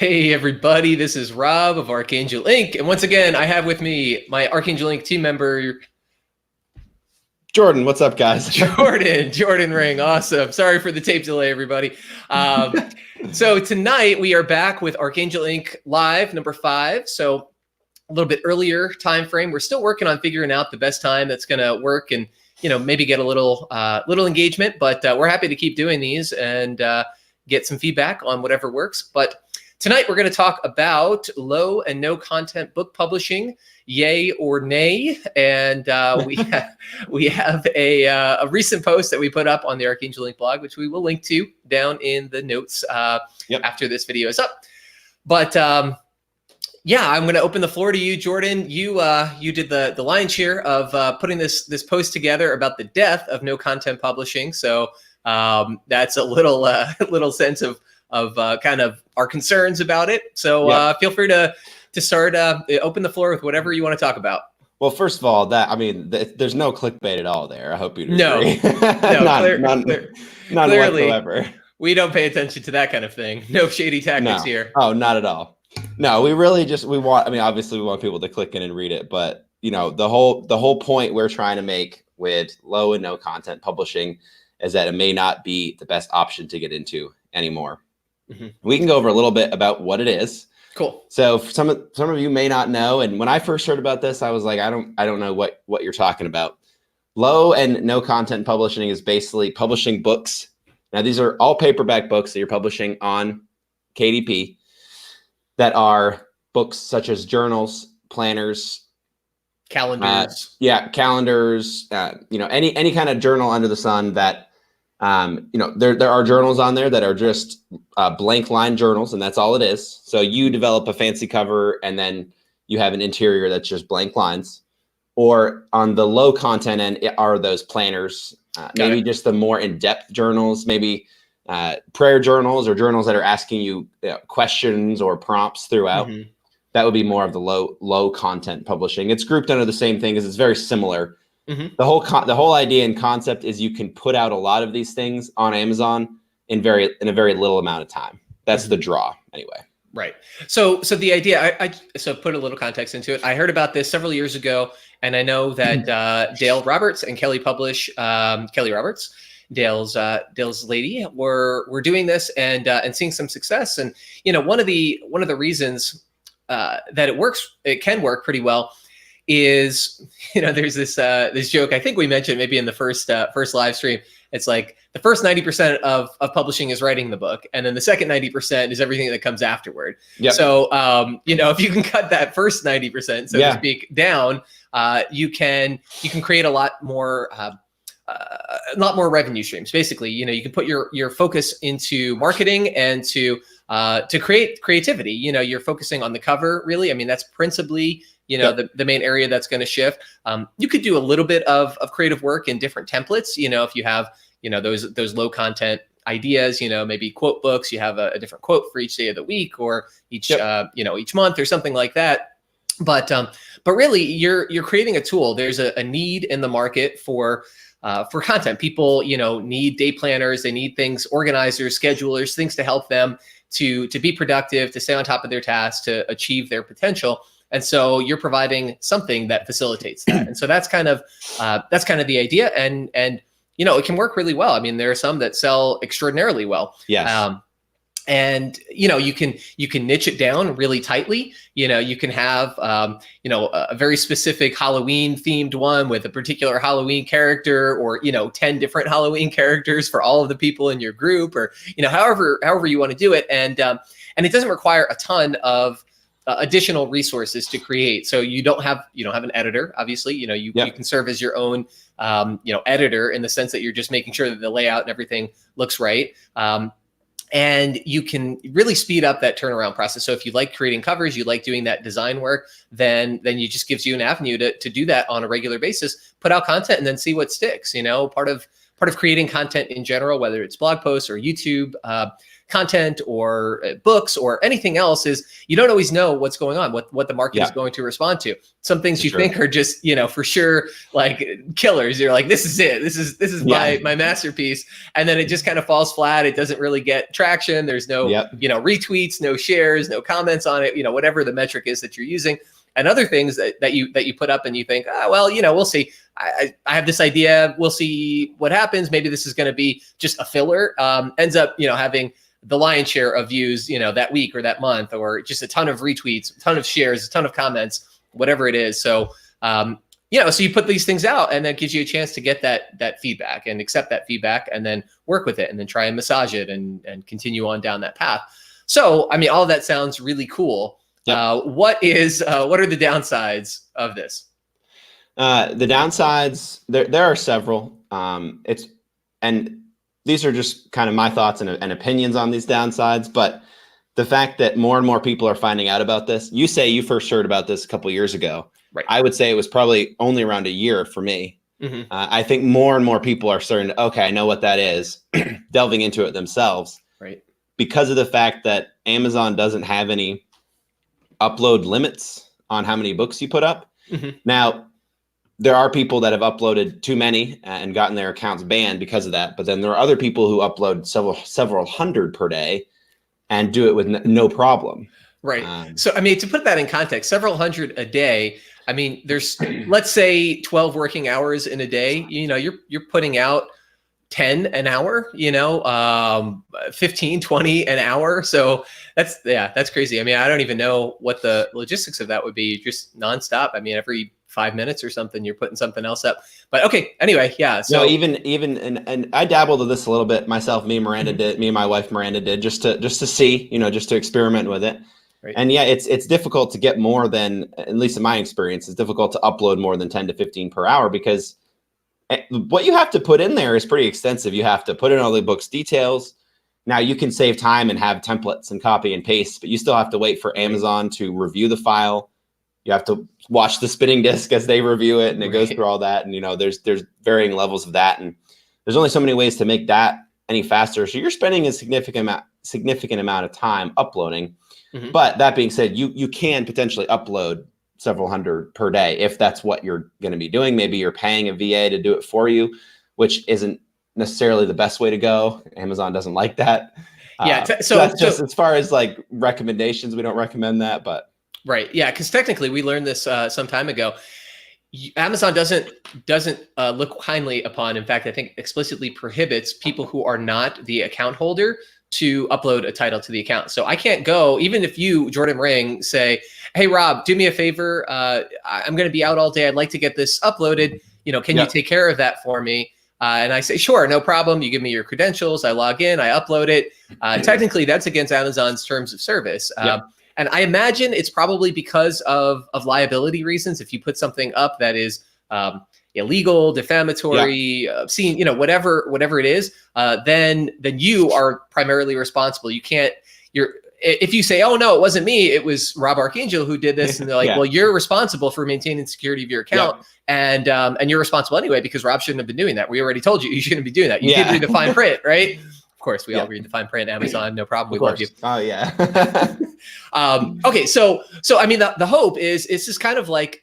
Hey everybody, this is Rob of Archangel Ink. And once again, I have with me my Archangel Ink team member, Jordan. What's up, guys? Jordan Ring. Awesome. Sorry for the tape delay, everybody. So tonight we are back with Archangel Ink Live number 5. So a little bit earlier time frame. We're still working on figuring out the best time that's going to work and, maybe get a little engagement, but we're happy to keep doing these and get some feedback on whatever works. But tonight, we're going to talk about low and no content book publishing, yay or nay. And we have a recent post that we put up on the Archangel Ink blog, which we will link to down in the notes after this video is up. But yeah, I'm going to open the floor to you, Jordan. You did the lion's share of putting this post together about the death of no content publishing. So that's a little sense of kind of our concerns about it. So feel free to start, open the floor with whatever you want to talk about. Well, first of all, there's no clickbait at all there. I hope you agree. No, none whatsoever. We don't pay attention to that kind of thing. No shady tactics here. Oh, not at all. No, we really obviously we want people to click in and read it, but the whole point we're trying to make with low and no content publishing is that it may not be the best option to get into anymore. Mm-hmm. We can go over a little bit about what it is. Cool. So some of you may not know, and when I first heard about this, I was like, I don't know what you're talking about. Low and no content publishing is basically publishing books. Now, these are all paperback books that you're publishing on KDP that are books such as journals, planners, calendars. Calendars, any kind of journal under the sun that, there are journals on there that are just blank line journals, and that's all it is. So you develop a fancy cover and then you have an interior that's just blank lines. Or on the low content end are those planners, maybe just the more in-depth journals, maybe prayer journals or journals that are asking you questions or prompts throughout. Mm-hmm. That would be more of the low content publishing. It's grouped under the same thing because it's very similar. Mm-hmm. The whole idea and concept is you can put out a lot of these things on Amazon in a very little amount of time. That's the draw anyway. Right. So the idea, I put a little context into it. I heard about this several years ago, and I know that Dale Roberts and Kelly Roberts, Dale's lady, were doing this and seeing some success. And one of the reasons that it can work pretty well is, there's this joke I think we mentioned maybe in the first live stream. It's like the first 90% of publishing is writing the book, and then the second 90% is everything that comes afterward. Yep. So if you can cut that first 90%, so to speak, down, you can create a lot more revenue streams. Basically, you can put your focus into marketing and to create creativity. You're focusing on the cover, really. I mean, that's principally the main area that's going to shift. You could do a little bit of creative work in different templates. If you have those low content ideas, maybe quote books, you have a different quote for each day of the week or each each month or something like that. But really, you're creating a tool. There's a need in the market for content. People need day planners. They need things, organizers, schedulers, things to help them to be productive, to stay on top of their tasks, to achieve their potential. And so you're providing something that facilitates that. And so that's kind of the idea. And it can work really well. I mean, there are some that sell extraordinarily well. Yes. And you can niche it down really tightly. You can have a very specific Halloween themed one with a particular Halloween character, or 10 different Halloween characters for all of the people in your group, or however you want to do it. And it doesn't require a ton of additional resources to create. So you don't have an editor, obviously. You can serve as your own editor, in the sense that you're just making sure that the layout and everything looks right. And you can really speed up that turnaround process. So if you like creating covers, you like doing that design work, then it just gives you an avenue to do that on a regular basis, put out content and then see what sticks. Part of creating content in general, whether it's blog posts or YouTube, content or books or anything else is you don't always know what's going on, what the market is going to respond to. Some things you think are just, for sure, like killers. You're like, this is it. This is my masterpiece. And then it just kind of falls flat. It doesn't really get traction. There's no, retweets, no shares, no comments on it, whatever the metric is that you're using. And other things that you put up and you think, we'll see. I have this idea. We'll see what happens. Maybe this is going to be just a filler. Ends up, having the lion's share of views, that week or that month, or just a ton of retweets, a ton of shares, a ton of comments, whatever it is. So, so you put these things out, and that gives you a chance to get that feedback and accept that feedback, and then work with it, and then try and massage it and continue on down that path. So, I mean, all of that sounds really cool. Yep. What are the downsides of this? The downsides, there are several. And these are just kind of my thoughts and opinions on these downsides. But the fact that more and more people are finding out about this, you say you first heard about this a couple of years ago. Right. I would say it was probably only around a year for me. Mm-hmm. I think more and more people are starting to, okay, I know what that is, delving into it themselves. Right. Because of the fact that Amazon doesn't have any upload limits on how many books you put up. Mm-hmm. Now, there are people that have uploaded too many and gotten their accounts banned because of that. But then there are other people who upload several hundred per day and do it with no problem. Right. So, I mean, to put that in context, several hundred a day. I mean, there's, let's say 12 working hours in a day, you're putting out 10 an hour, 15, 20 an hour. So that's crazy. I mean, I don't even know what the logistics of that would be, just nonstop. I mean, every 5 minutes or something, you're putting something else up. But okay, anyway, yeah. So no, even and I dabbled with this a little bit myself. Me and my wife Miranda did, just to see, just to experiment with it. Right. And yeah, it's difficult to get more than, at least in my experience, it's difficult to upload more than 10 to 15 per hour, because what you have to put in there is pretty extensive. You have to put in all the book's details. Now you can save time and have templates and copy and paste, but you still have to wait for Amazon to review the file. You have to watch the spinning disc as they review it, and it goes through all that. And there's varying levels of that, and there's only so many ways to make that any faster. So you're spending a significant amount of time uploading. Mm-hmm. But that being said, you can potentially upload several hundred per day if that's what you're going to be doing. Maybe you're paying a VA to do it for you, which isn't necessarily the best way to go. Amazon doesn't like that. Yeah. So that's just as far as like recommendations, we don't recommend that, but. Right. Yeah. Because technically we learned this some time ago. Amazon doesn't look kindly upon, in fact, I think explicitly prohibits people who are not the account holder to upload a title to the account. So I can't go, even if you, Jordan Ring, say, hey, Rob, do me a favor. I'm going to be out all day. I'd like to get this uploaded. Can you take care of that for me? And I say, sure, no problem. You give me your credentials. I log in, I upload it. Technically, that's against Amazon's terms of service. And I imagine it's probably because of liability reasons. If you put something up that is illegal, defamatory, obscene, whatever it is, then you are primarily responsible. If you say, oh no, it wasn't me, it was Rob Archangel who did this, and they're like, well, you're responsible for maintaining the security of your account, and you're responsible anyway because Rob shouldn't have been doing that. We already told you shouldn't be doing that. You did read the fine print, right? Of course, we all read the fine print. Amazon, no problem. We love you. Oh yeah. Okay, so I mean, the hope is it's just kind of like,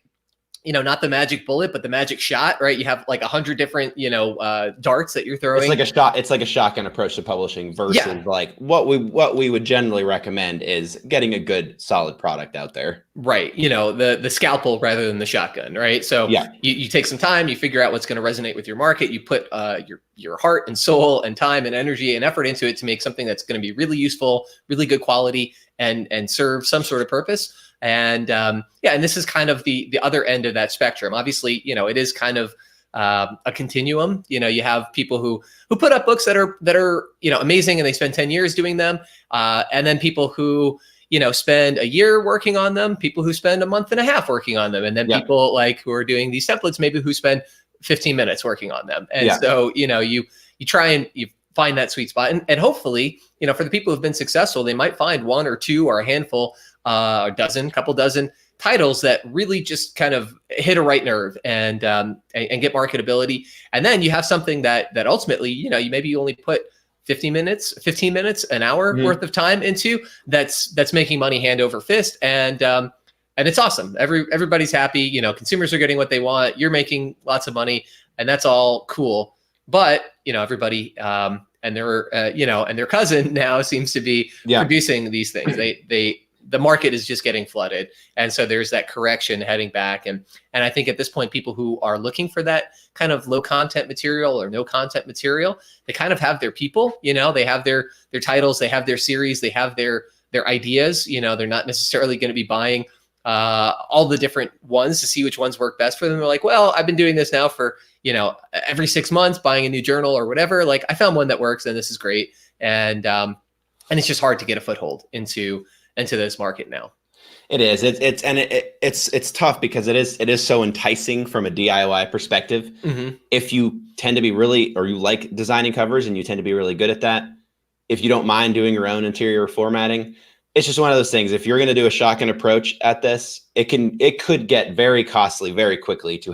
not the magic bullet, but the magic shot, right? You have like 100 different, darts that you're throwing. It's like a shotgun approach to publishing versus like what we would generally recommend is getting a good solid product out there. Right. The scalpel rather than the shotgun, right? So you take some time, you figure out what's going to resonate with your market. You put your heart and soul and time and energy and effort into it to make something that's going to be really useful, really good quality, and serve some sort of purpose. And and this is kind of the other end of that spectrum. Obviously, it is kind of a continuum. You have people who put up books that are amazing and they spend 10 years doing them, and then people who spend a year working on them, people who spend a month and a half working on them, and then people like who are doing these templates maybe who spend 15 minutes working on them. And so you try and you find that sweet spot, and hopefully for the people who've been successful, they might find one or two or a handful, a couple dozen titles that really just kind of hit a right nerve and get marketability. And then you have something that ultimately, you only put 15 minutes, an hour worth of time into, that's making money hand over fist. And it's awesome. Everybody's happy. You know, consumers are getting what they want. You're making lots of money, and that's all cool. But you know, everybody and their cousin now seems to be producing these things. The market is just getting flooded, and so there's that correction heading back. And I think at this point, people who are looking for that kind of low content material or no content material, they kind of have their people. You know, they have their titles, they have their series, they have their ideas. You know, they're not necessarily going to be buying all the different ones to see which ones work best for them. They're like, well, I've been doing this now for, you know, every 6 months, buying a new journal or whatever. Like, I found one that works, and this is great. And it's just hard to get a foothold into this market now. It is. It's tough because it is so enticing from a DIY perspective. If you tend to be or you like designing covers and you tend to be really good at that, if you don't mind doing your own interior formatting, it's just one of those things. If you're going to do a shotgun approach at this, it could get very costly very quickly to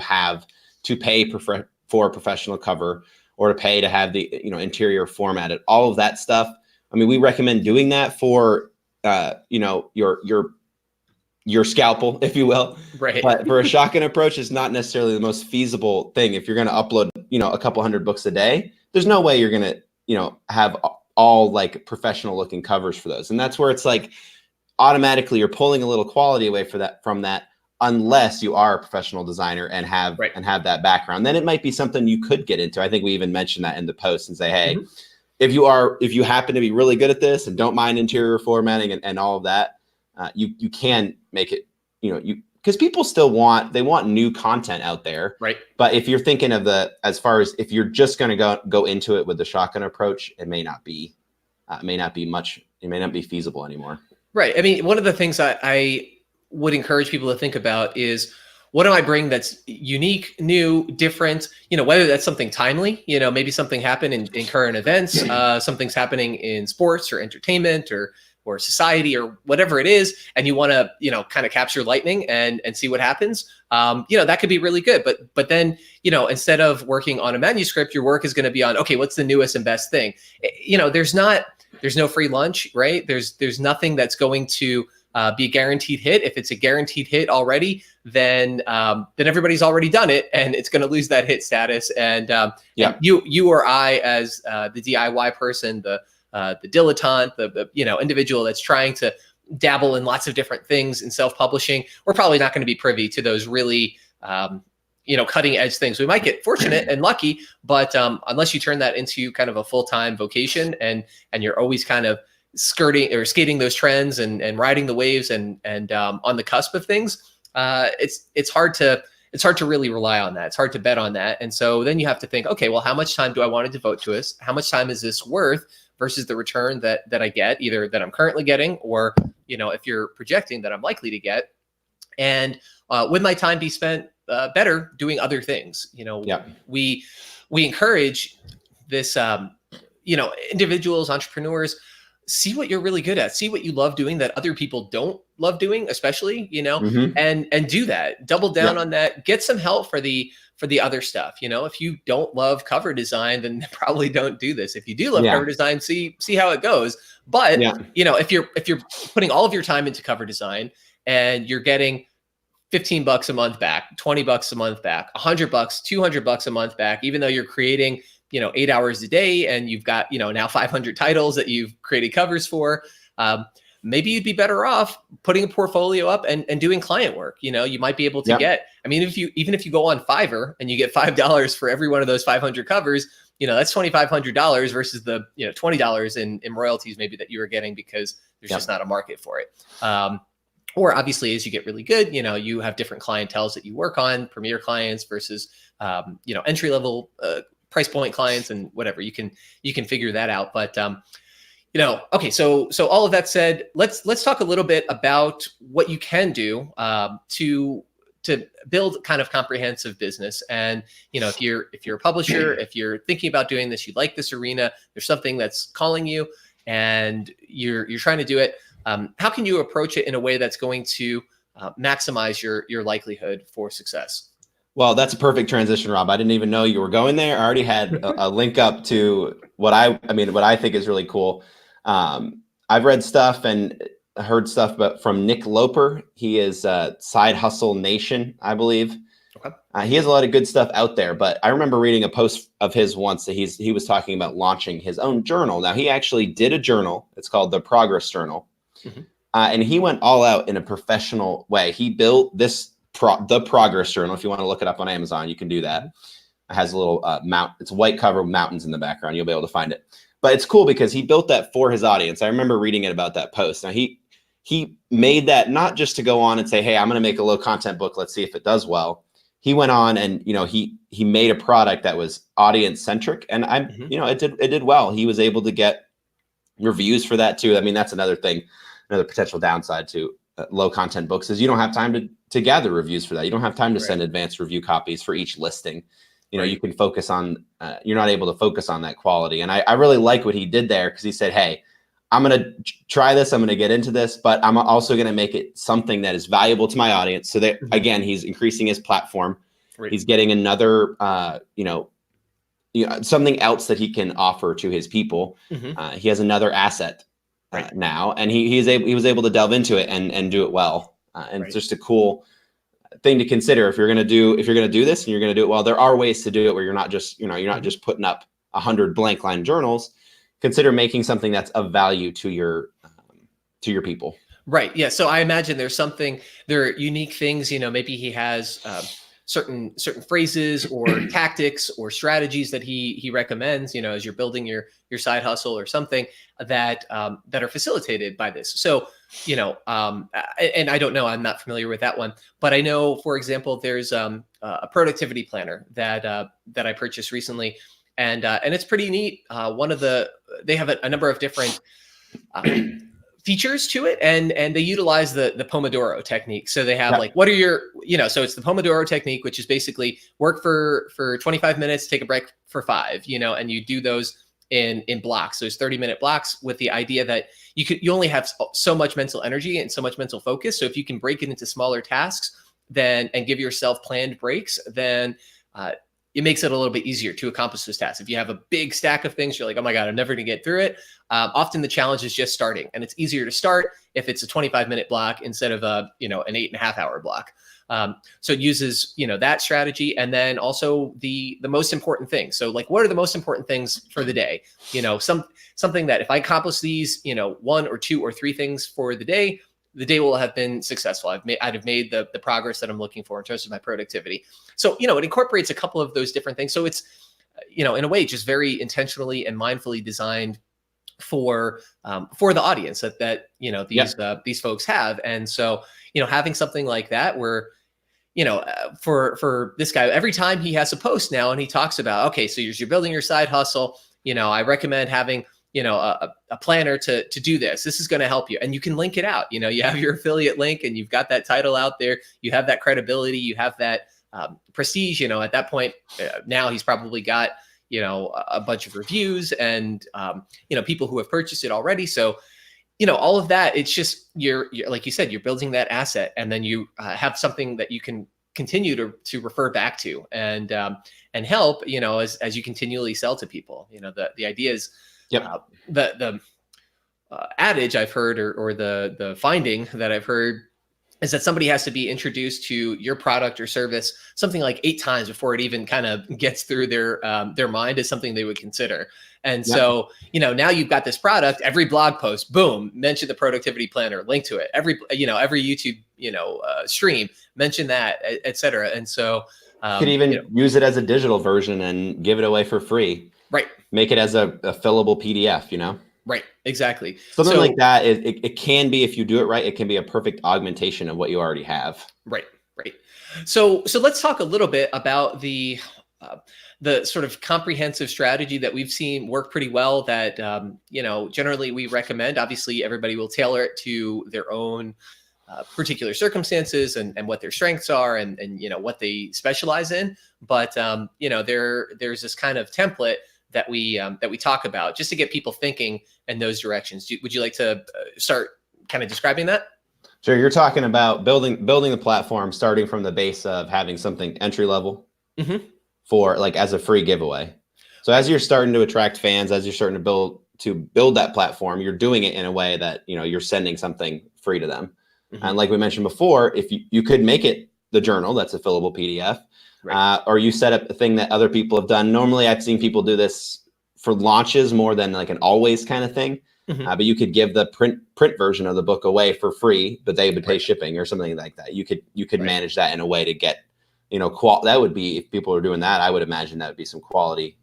pay for a professional cover, or to pay to have the, you know, interior formatted, all of that stuff. I mean, we recommend doing that for you know, your scalpel, if you will. Right. But for a shotgun approach, it's not necessarily the most feasible thing. If you're going to upload, you know, a couple hundred books a day, there's no way you're going to, you know, have all like professional looking covers for those. And that's where it's like automatically you're pulling a little quality away from that, unless you are a professional designer and have that background. Then it might be something you could get into. I think we even mentioned that in the post and say, hey, if you happen to be really good at this and don't mind interior formatting and all of that, you can make it, you know, because people still want new content out there. Right. But if you're thinking of as far as if you're just going to go into it with the shotgun approach, it may not be feasible anymore. Right. I mean, one of the things I would encourage people to think about is, what do I bring that's unique, new, different? You know, whether that's something timely, you know, maybe something happened in current events, something's happening in sports or entertainment or society or whatever it is, and you want to, you know, kind of capture lightning and see what happens. You know, that could be really good. But then, you know, instead of working on a manuscript, your work is going to be on, okay, what's the newest and best thing? You know, there's no free lunch, right? There's nothing that's going to be a guaranteed hit. If it's a guaranteed hit already, then everybody's already done it, and it's going to lose that hit status. And you or I, as the DIY person, the dilettante, the you know, individual that's trying to dabble in lots of different things in self-publishing, we're probably not going to be privy to those really you know, cutting edge things. We might get fortunate and lucky, but unless you turn that into kind of a full-time vocation, and you're always kind of skirting or skating those trends and riding the waves and on the cusp of things, it's hard to really rely on that. It's hard to bet on that. And so then you have to think, okay, well, how much time do I want to devote to this? How much time is this worth versus the return that I get, either that I'm currently getting, or, you know, if you're projecting that I'm likely to get? And would my time be spent better doing other things? You know, we encourage this, you know, individuals, entrepreneurs, see what you're really good at, see what you love doing that other people don't love doing, especially, you know, and do that, double down on that, get some help for the other stuff. You know, if you don't love cover design, then probably don't do this. If you do love cover design, see how it goes. But, you know, if you're putting all of your time into cover design and you're getting $15 a month back, $20 a month back, $100, $200 a month back, even though you're creating, you know, 8 hours a day, and you've got, you know, now 500 titles that you've created covers for, maybe you'd be better off putting a portfolio up and doing client work. You know, you might be able to get, I mean, even if you go on Fiverr and you get $5 for every one of those 500 covers, you know, that's $2,500 versus the, you know, $20 in royalties maybe that you were getting because there's just not a market for it. Or obviously, as you get really good, you know, you have different clienteles that you work on, premier clients versus, you know, entry level price point clients and whatever. You can figure that out. But you know, okay, so all of that said, let's talk a little bit about what you can do to build kind of comprehensive business. And you know, if you're a publisher, if you're thinking about doing this, you like this arena, there's something that's calling you, and you're trying to do it. How can you approach it in a way that's going to maximize your likelihood for success? Well, that's a perfect transition, Rob. I didn't even know you were going there. I already had a link up to what what I think is really cool. I've read stuff and heard stuff, but from Nick Loper, he is Side Hustle Nation, I believe. Okay. He has a lot of good stuff out there, but I remember reading a post of his once that he was talking about launching his own journal. Now, he actually did a journal. It's called the Progress Journal. Mm-hmm. And he went all out in a professional way. He built the Progress Journal. If you want to look it up on Amazon, you can do that. It has a little it's white cover mountains in the background. You'll be able to find it. But it's cool because he built that for his audience. I remember reading it about that post. Now, he made that not just to go on and say, hey, I'm going to make a low content book. Let's see if it does well. He went on and, he made a product that was audience centric, and it did well. He was able to get reviews for that too. I mean, that's another thing, another potential downside to low content books is you don't have time to gather reviews for that. You don't have time to send advanced review copies for each listing. You can focus on, you're not able to focus on that quality. And I really like what he did there, because he said, hey, I'm going to try this. I'm going to get into this, but I'm also going to make it something that is valuable to my audience. So that, again, he's increasing his platform. Right. He's getting another, something else that he can offer to his people. Mm-hmm. He has another asset now, and he was able to delve into it and do it well. And it's just a cool thing to consider if you're going to do this and you're going to do it well. There are ways to do it where you're not just just putting up 100 blank line journals. Consider making something that's of value to your people. Right. Yeah. So I imagine there are unique things, maybe he has certain phrases or tactics or strategies that he recommends, as you're building your side hustle or something that are facilitated by this. So, and I don't know, I'm not familiar with that one, but I know, for example, there's a productivity planner that I purchased recently. And it's pretty neat. They have a number of different features to it, and they utilize the Pomodoro technique. So they have what are your, so it's the Pomodoro technique, which is basically work for 25 minutes, take a break for 5, and you do those in blocks. Those 30-minute blocks, with the idea that you only have so much mental energy and so much mental focus. So if you can break it into smaller tasks and give yourself planned breaks, then it makes it a little bit easier to accomplish those tasks. If you have a big stack of things, you're like, oh my God, I'm never gonna get through it. Often the challenge is just starting, and it's easier to start if it's a 25-minute block instead of an 8.5-hour block. So it uses, that strategy. And then also the most important things. So like, what are the most important things for the day? Something that if I accomplish these, 1 or 2 or 3 things for the day will have been successful. I'd have made the progress that I'm looking for in terms of my productivity. So, it incorporates a couple of those different things. So it's, in a way, just very intentionally and mindfully designed for the audience that these folks have. And so, having something like that where, for this guy, every time he has a post now and he talks about, okay, so you're building your side hustle, I recommend having a planner to do this. This is going to help you. And you can link it out. You have your affiliate link and you've got that title out there. You have that credibility. You have that prestige. At that point, now he's probably got, a bunch of reviews and, people who have purchased it already. So, all of that, it's just, you're like you said, you're building that asset, and then you have something that you can continue to refer back to and help, as you continually sell to people. The idea is, the adage I've heard or the finding that I've heard is that somebody has to be introduced to your product or service something like 8 times before it even kind of gets through their mind as something they would consider. And so, now you've got this product, every blog post, boom, mention the productivity planner, link to it. Every YouTube, stream, mention that, et cetera. And so you could even use it as a digital version and give it away for free. Right. Make it as a fillable PDF, Right. Exactly. Something like that. It can be, if you do it right, it can be a perfect augmentation of what you already have. Right. Right. So let's talk a little bit about the sort of comprehensive strategy that we've seen work pretty well that, generally we recommend. Obviously, everybody will tailor it to their own particular circumstances and what their strengths are and what they specialize in. But, there's this kind of template that we talk about just to get people thinking in those directions. Would you like to start kind of describing that? Sure, you're talking about building the platform, starting from the base of having something entry level Mm-hmm. for like as a free giveaway. So as you're starting to attract fans, as you're starting to build that platform, you're doing it in a way that, you know, you're sending something free to them. Mm-hmm. And like we mentioned before, if you could make it the journal, that's a fillable PDF, Right. or you set up a thing that other people have done. Normally, I've seen people do this for launches more than like an always kind of thing. Mm-hmm. But you could give the print version of the book away for free, but they would pay shipping or something like that. You could manage that in a way to get, you know, that would be, if people are doing that, I would imagine that would be some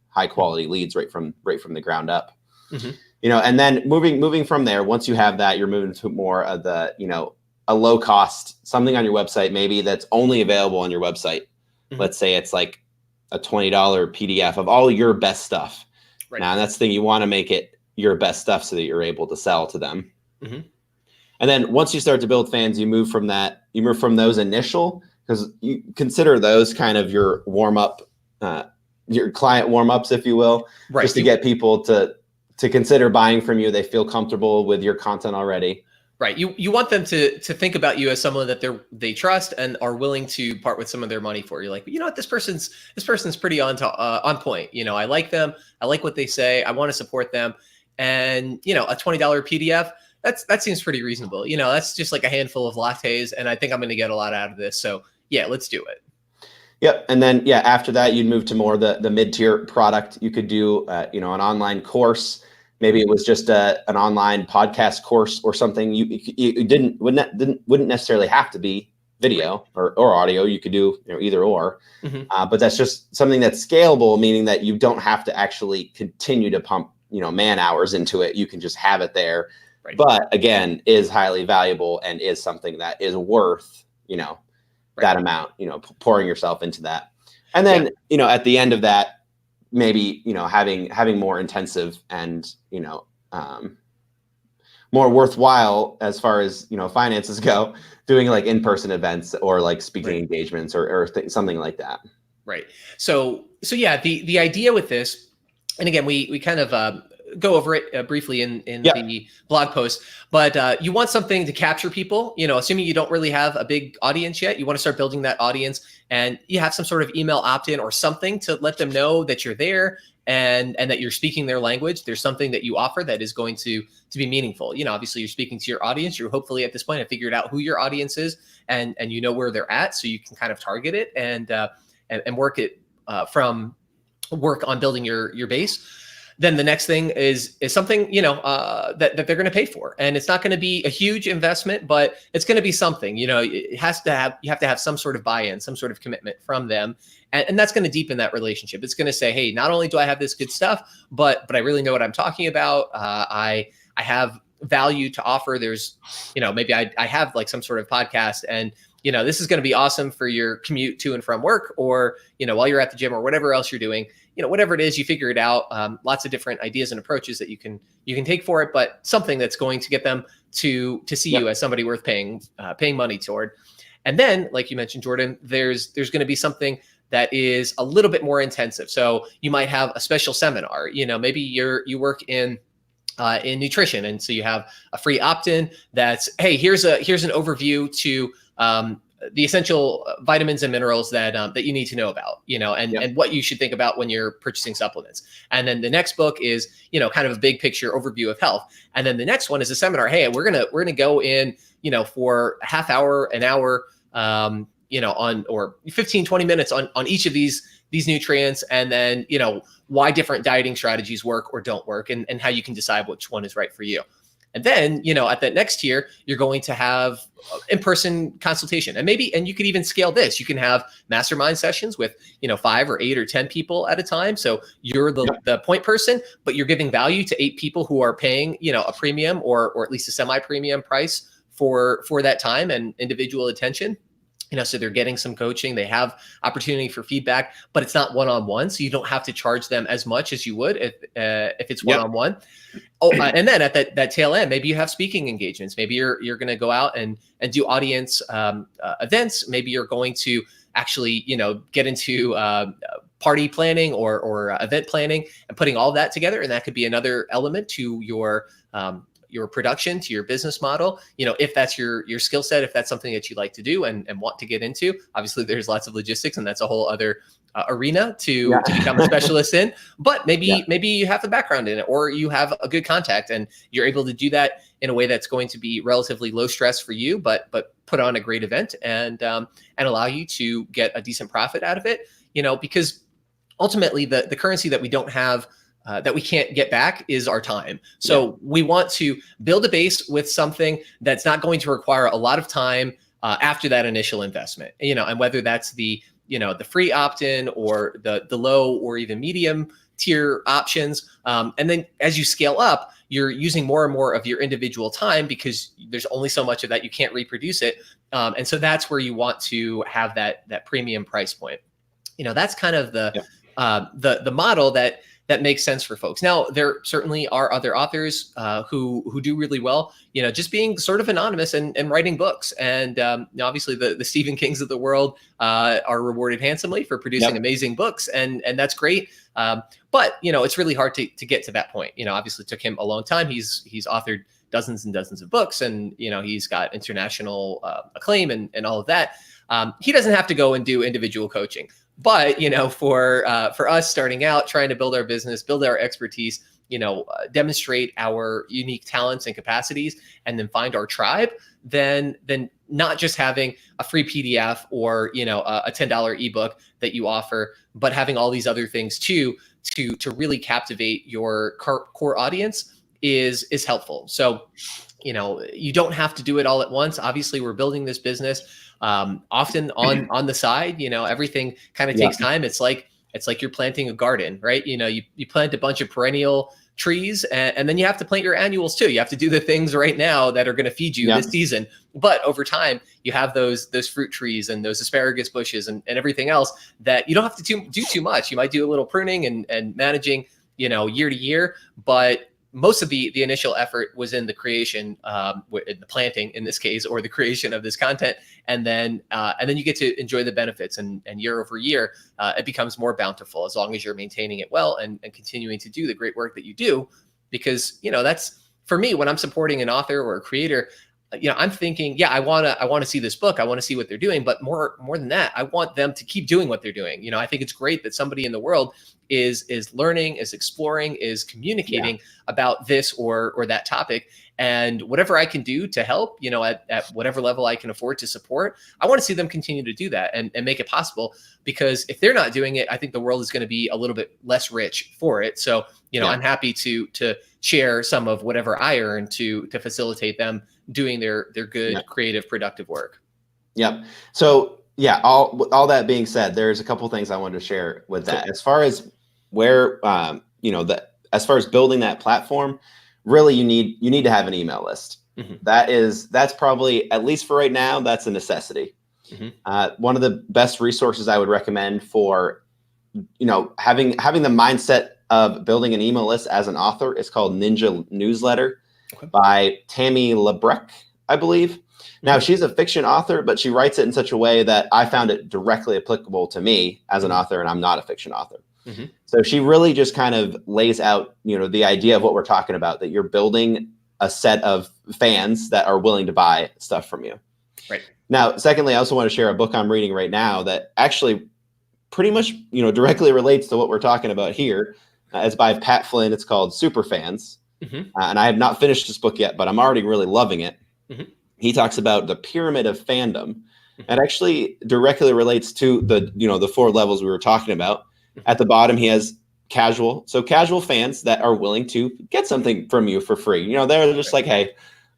high quality leads right from the ground up. Mm-hmm. You know, and then moving from there, once you have that, you're moving to more of the, you know, a low cost, something on your website, maybe that's only available on your website. Mm-hmm. Let's say it's like a $20 PDF of all your best stuff. Right. Now, that's the thing, you want to make it your best stuff so that you're able to sell to them. Mm-hmm. And then once you start to build fans, you move from those initial, because you consider those kind of your warm up, your client warm ups, if you will, right, just to get people to consider buying from you. They feel comfortable with your content already. Right. You want them to think about you as someone that they trust and are willing to part with some of their money for. You're like, you know what, this person's pretty on point. You know, I like them. I like what they say. I want to support them. And, you know, a $20 PDF, that seems pretty reasonable. You know, that's just like a handful of lattes, and I think I'm going to get a lot out of this. So yeah, let's do it. Yep. And then, yeah, after that, you'd move to more the mid-tier product. You could do, you know, an online course. Maybe it was just an online podcast course or something. You wouldn't necessarily have to be video or audio. You could do, you know, either or. Mm-hmm. But that's just something that's scalable, meaning that you don't have to actually continue to pump, you know, man hours into it. You can just have it there. Right. But again, is highly valuable and is something that is worth, you know, that amount, you know, pouring yourself into that. And then, you know, at the end of that, maybe, you know, having more intensive and, you know, more worthwhile as far as, you know, finances go, doing like in-person events or like speaking engagements or something like that. Right. So yeah, the idea with this, and again, we kind of go over it briefly in the blog post, but you want something to capture people, you know, assuming you don't really have a big audience yet, you want to start building that audience, and you have some sort of email opt-in or something to let them know that you're there and that you're speaking their language. There's something that you offer that is going to be meaningful. You know, obviously you're speaking to your audience. You're hopefully at this point have figured out who your audience is and you know where they're at, so you can kind of target it and work it work on building your base. Then the next thing is something, you know, that they're going to pay for, and it's not going to be a huge investment, but it's going to be something. You know, you have to have some sort of buy-in, some sort of commitment from them, and that's going to deepen that relationship. It's going to say, hey, not only do I have this good stuff, but I really know what I'm talking about. I have value to offer. There's, you know, maybe I have like some sort of podcast, and you know, this is going to be awesome for your commute to and from work, or, you know, while you're at the gym or whatever else you're doing, you know, whatever it is, you figure it out. Lots of different ideas and approaches that you can take for it, but something that's going to get them to see you as somebody worth paying money toward. And then, like you mentioned, Jordan, there's going to be something that is a little bit more intensive. So you might have a special seminar. You know, maybe you work in nutrition, and so you have a free opt-in that's, hey, here's an overview to the essential vitamins and minerals that you need to know about, you know, and what you should think about when you're purchasing supplements. And then the next book is, you know, kind of a big picture overview of health. And then the next one is a seminar. Hey, we're gonna go in, you know, for a half hour, an hour, you know, on, or 15, 20 minutes on each of these nutrients, and then, you know, why different dieting strategies work or don't work, and how you can decide which one is right for you. And then, you know, at that next tier, you're going to have in-person consultation, and you could even scale this. You can have mastermind sessions with, you know, 5 or 8 or 10 people at a time. So you're the point person, but you're giving value to 8 people who are paying, you know, a premium or at least a semi-premium price for that time and individual attention. You know, so they're getting some coaching, they have opportunity for feedback, but it's not one-on-one. So you don't have to charge them as much as you would if it's one-on-one. Oh, and then at that tail end, maybe you have speaking engagements. Maybe you're going to go out and do audience events. Maybe you're going to actually, you know, get into party planning or event planning and putting all that together. And that could be another element to your your production, to your business model, if that's your skill set, if that's something that you like to do and want to get into. Obviously there's lots of logistics, and that's a whole other arena to become a specialist in, but maybe you have the background in it, or you have a good contact and you're able to do that in a way that's going to be relatively low stress for you, but put on a great event and allow you to get a decent profit out of it, because ultimately the currency that we don't have, that we can't get back, is our time. So we want to build a base with something that's not going to require a lot of time after that initial investment, and whether that's the free opt-in or the low or even medium tier options. And then as you scale up, you're using more and more of your individual time because there's only so much of that, you can't reproduce it. And so that's where you want to have that premium price point. That's kind of the model that makes sense for folks. Now, there certainly are other authors who do really well, just being sort of anonymous and writing books. And obviously the Stephen Kings of the world are rewarded handsomely for producing amazing books. And that's great. But, it's really hard to get to that point. Obviously it took him a long time. He's authored dozens and dozens of books, and, he's got international acclaim and all of that. He doesn't have to go and do individual coaching. But, for us starting out, trying to build our business, build our expertise, demonstrate our unique talents and capacities, and then find our tribe, then not just having a free PDF or, a $10 ebook that you offer, but having all these other things too, to really captivate your core audience is helpful. So, you don't have to do it all at once. Obviously, we're building this business often on the side. Everything kind of takes time. It's like you're planting a garden, right? You plant a bunch of perennial trees, and then you have to plant your annuals too. You have to do the things right now that are going to feed you this season. But over time, you have those fruit trees and those asparagus bushes and everything else that you don't have to do too much. You might do a little pruning and managing, year to year, but most of the initial effort was in the creation, the planting in this case, or the creation of this content, and then you get to enjoy the benefits, and year over year, it becomes more bountiful as long as you're maintaining it well and continuing to do the great work that you do, because that's, for me, when I'm supporting an author or a creator, I'm thinking, I want to see this book. I want to see what they're doing, but more than that, I want them to keep doing what they're doing. I think it's great that somebody in the world is learning, is exploring, is communicating about this or that topic, and whatever I can do to help, at whatever level I can afford to support, I want to see them continue to do that and make it possible, because if they're not doing it, I think the world is going to be a little bit less rich for it. So, I'm happy to share some of whatever I earn to facilitate them doing their good, creative, productive work. Yep. So all that being said, there's a couple things I wanted to share with that. As far as where, as far as building that platform, really you need to have an email list. Mm-hmm. That's probably, at least for right now, that's a necessity. Mm-hmm. One of the best resources I would recommend for, having the mindset of building an email list as an author is called Ninja Newsletter by Tammy Labreck, I believe. Now, she's a fiction author, but she writes it in such a way that I found it directly applicable to me as an author, and I'm not a fiction author. Mm-hmm. So she really just kind of lays out, the idea of what we're talking about, that you're building a set of fans that are willing to buy stuff from you. Right. Now, secondly, I also want to share a book I'm reading right now that actually pretty much, directly relates to what we're talking about here. It's by Pat Flynn. It's called Superfans. Mm-hmm. And I have not finished this book yet, but I'm already really loving it. Mm-hmm. He talks about the pyramid of fandom, and actually directly relates to the 4 levels we were talking about. At the bottom, he has casual fans that are willing to get something from you for free. They're just like, hey,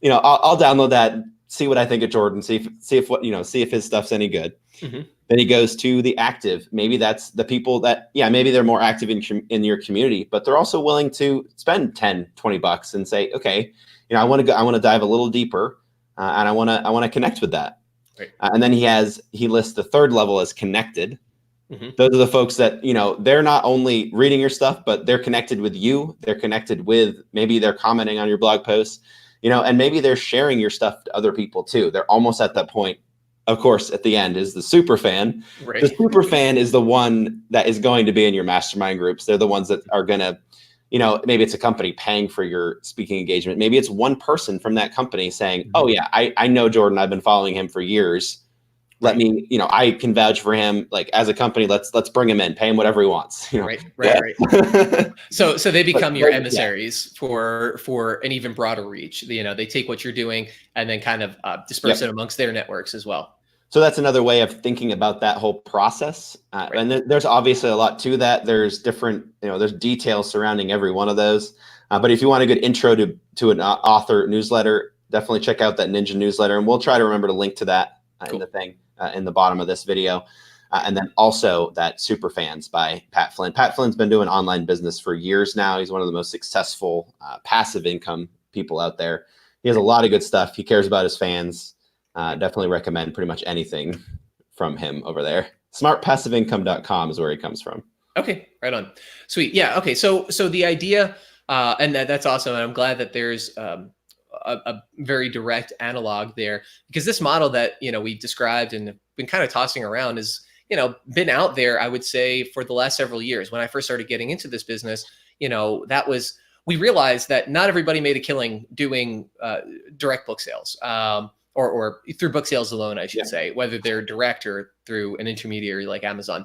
I'll download that, see what I think of Jordan, see if his stuff's any good. Mm-hmm. Then he goes to the active. Maybe that's the people that, maybe they're more active in your community, but they're also willing to spend $10-$20 and say, okay, I want to dive a little deeper, and I want to connect with that. Right. And then he lists the 3rd level as connected. Mm-hmm. Those are the folks that, they're not only reading your stuff, but they're connected with you. They're connected with, maybe they're commenting on your blog posts, and maybe they're sharing your stuff to other people too. They're almost at that point. Of course, at the end is the super fan. Right. The super fan is the one that is going to be in your mastermind groups. They're the ones that are going to maybe it's a company paying for your speaking engagement. Maybe it's one person from that company saying, oh yeah, I know Jordan. I've been following him for years. Let me, I can vouch for him. Like as a company, let's bring him in, pay him whatever he wants. Right. So they become your emissaries for an even broader reach. They take what you're doing and then kind of disperse it amongst their networks as well. So that's another way of thinking about that whole process. And there's obviously a lot to that. There's different, there's details surrounding every one of those. But if you want a good intro to an author newsletter, definitely check out that Ninja newsletter. And we'll try to remember to link to that in the thing in the bottom of this video. And then also that Superfans by Pat Flynn. Pat Flynn's been doing online business for years now. He's one of the most successful passive income people out there. He has a lot of good stuff. He cares about his fans. Definitely recommend pretty much anything from him over there. Smartpassiveincome.com is where he comes from. Okay, right on. Sweet. Yeah. Okay. So the idea, and that's awesome. And I'm glad that there's a very direct analog there, because this model that, we described and have been kind of tossing around is, been out there, I would say, for the last several years. When I first started getting into this business, we realized that not everybody made a killing doing direct book sales. Or through book sales alone, I should say, whether they're direct or through an intermediary like Amazon.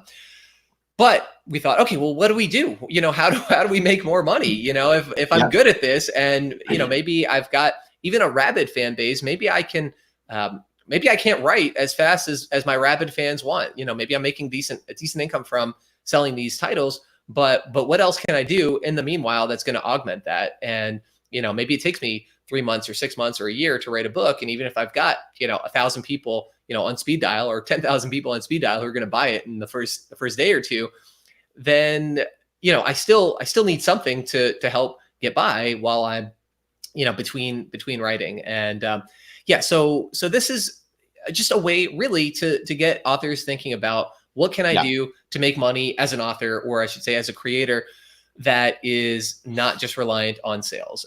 But we thought, okay, well, what do we do? How do we make more money? If I'm good at this, and maybe I've got even a rabid fan base, maybe I can, maybe I can't write as fast as my rabid fans want. Maybe I'm making a decent income from selling these titles, but what else can I do in the meanwhile that's going to augment that? And maybe it takes me 3 months or 6 months or a year to write a book. And even if I've got, 1,000 people, on speed dial, or 10,000 people on speed dial who are going to buy it in the first day or two, then, I still need something to help get by while I'm, between writing. And so this is just a way really to get authors thinking about what can I do to make money as an author, or I should say as a creator, that is not just reliant on sales.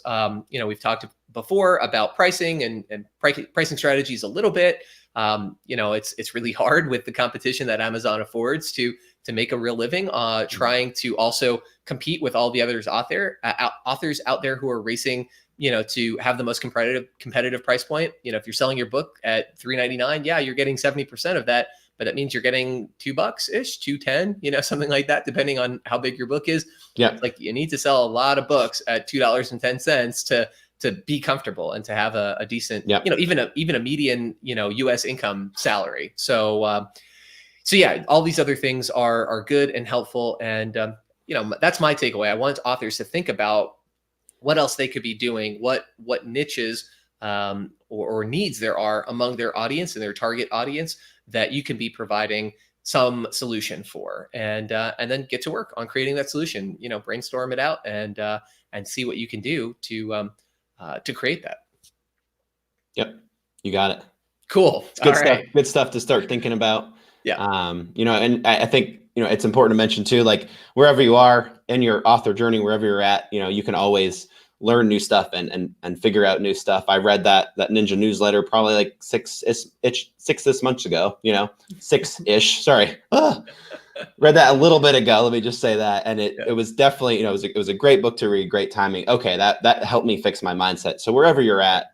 We've talked before about pricing and pricing strategies a little bit. It's really hard with the competition that Amazon affords to make a real living, trying to also compete with all the others authors out there who are racing, to have the most competitive price point. If you're selling your book at $3.99, you're getting 70% of that. But that means you're getting $2-ish, $2.10, something like that, depending on how big your book is. Yeah. It's like you need to sell a lot of books at $2.10 to be comfortable and to have a decent, even a median, US income salary. So all these other things are good and helpful. And, that's my takeaway. I want authors to think about what else they could be doing, what niches or needs there are among their audience and their target audience that you can be providing some solution for, and then get to work on creating that solution. Brainstorm it out and see what you can do to create that. Yep, you got it. Cool. It's good stuff. Right. Good stuff to start thinking about. Yeah. And I think it's important to mention too, like wherever you are in your author journey, wherever you're at, you can always learn new stuff and figure out new stuff. I read that Ninja newsletter probably like six this months ago, 6-ish. Sorry. Read that a little bit ago. Let me just say that. And it was definitely, it was a great book to read, great timing. Okay. That helped me fix my mindset. So wherever you're at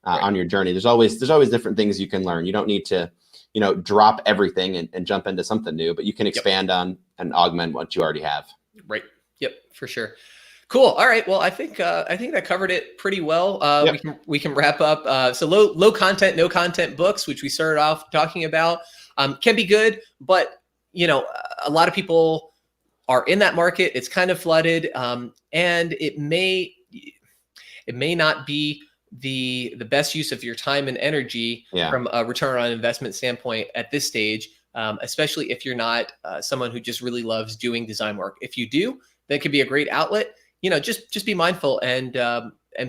on your journey, there's always different things you can learn. You don't need to, drop everything and jump into something new, but you can expand on and augment what you already have. Right. Yep. For sure. Cool. All right. Well, I think that covered it pretty well. We can wrap up. So low content, no content books, which we started off talking about, can be good, but a lot of people are in that market. It's kind of flooded, and it may not be the best use of your time and energy from a return on investment standpoint at this stage, especially if you're not someone who just really loves doing design work. If you do, that could be a great outlet. Just be mindful and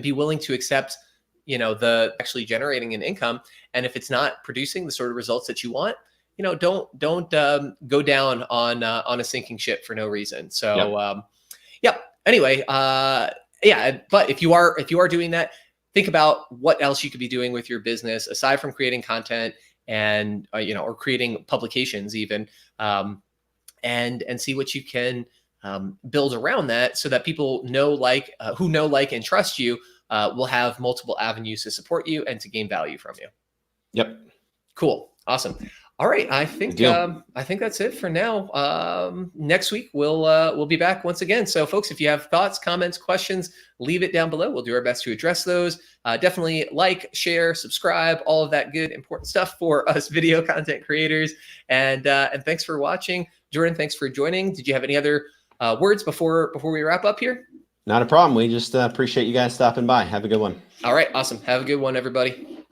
be willing to accept, the actually generating an income. And if it's not producing the sort of results that you want, don't go down on a sinking ship for no reason. So, anyway, but if you are doing that, think about what else you could be doing with your business aside from creating content and, or creating publications even, and see what you can build around that so that people know, who know, like, and trust you will have multiple avenues to support you and to gain value from you. Yep. Cool. Awesome. All right. I think that's it for now. Next week we'll be back once again. So folks, if you have thoughts, comments, questions, leave it down below. We'll do our best to address those. Definitely like, share, subscribe, all of that good, important stuff for us video content creators. And thanks for watching. Jordan, thanks for joining. Did you have any other words before we wrap up here? Not a problem. We just appreciate you guys stopping by. Have a good one. All right. Awesome. Have a good one, everybody.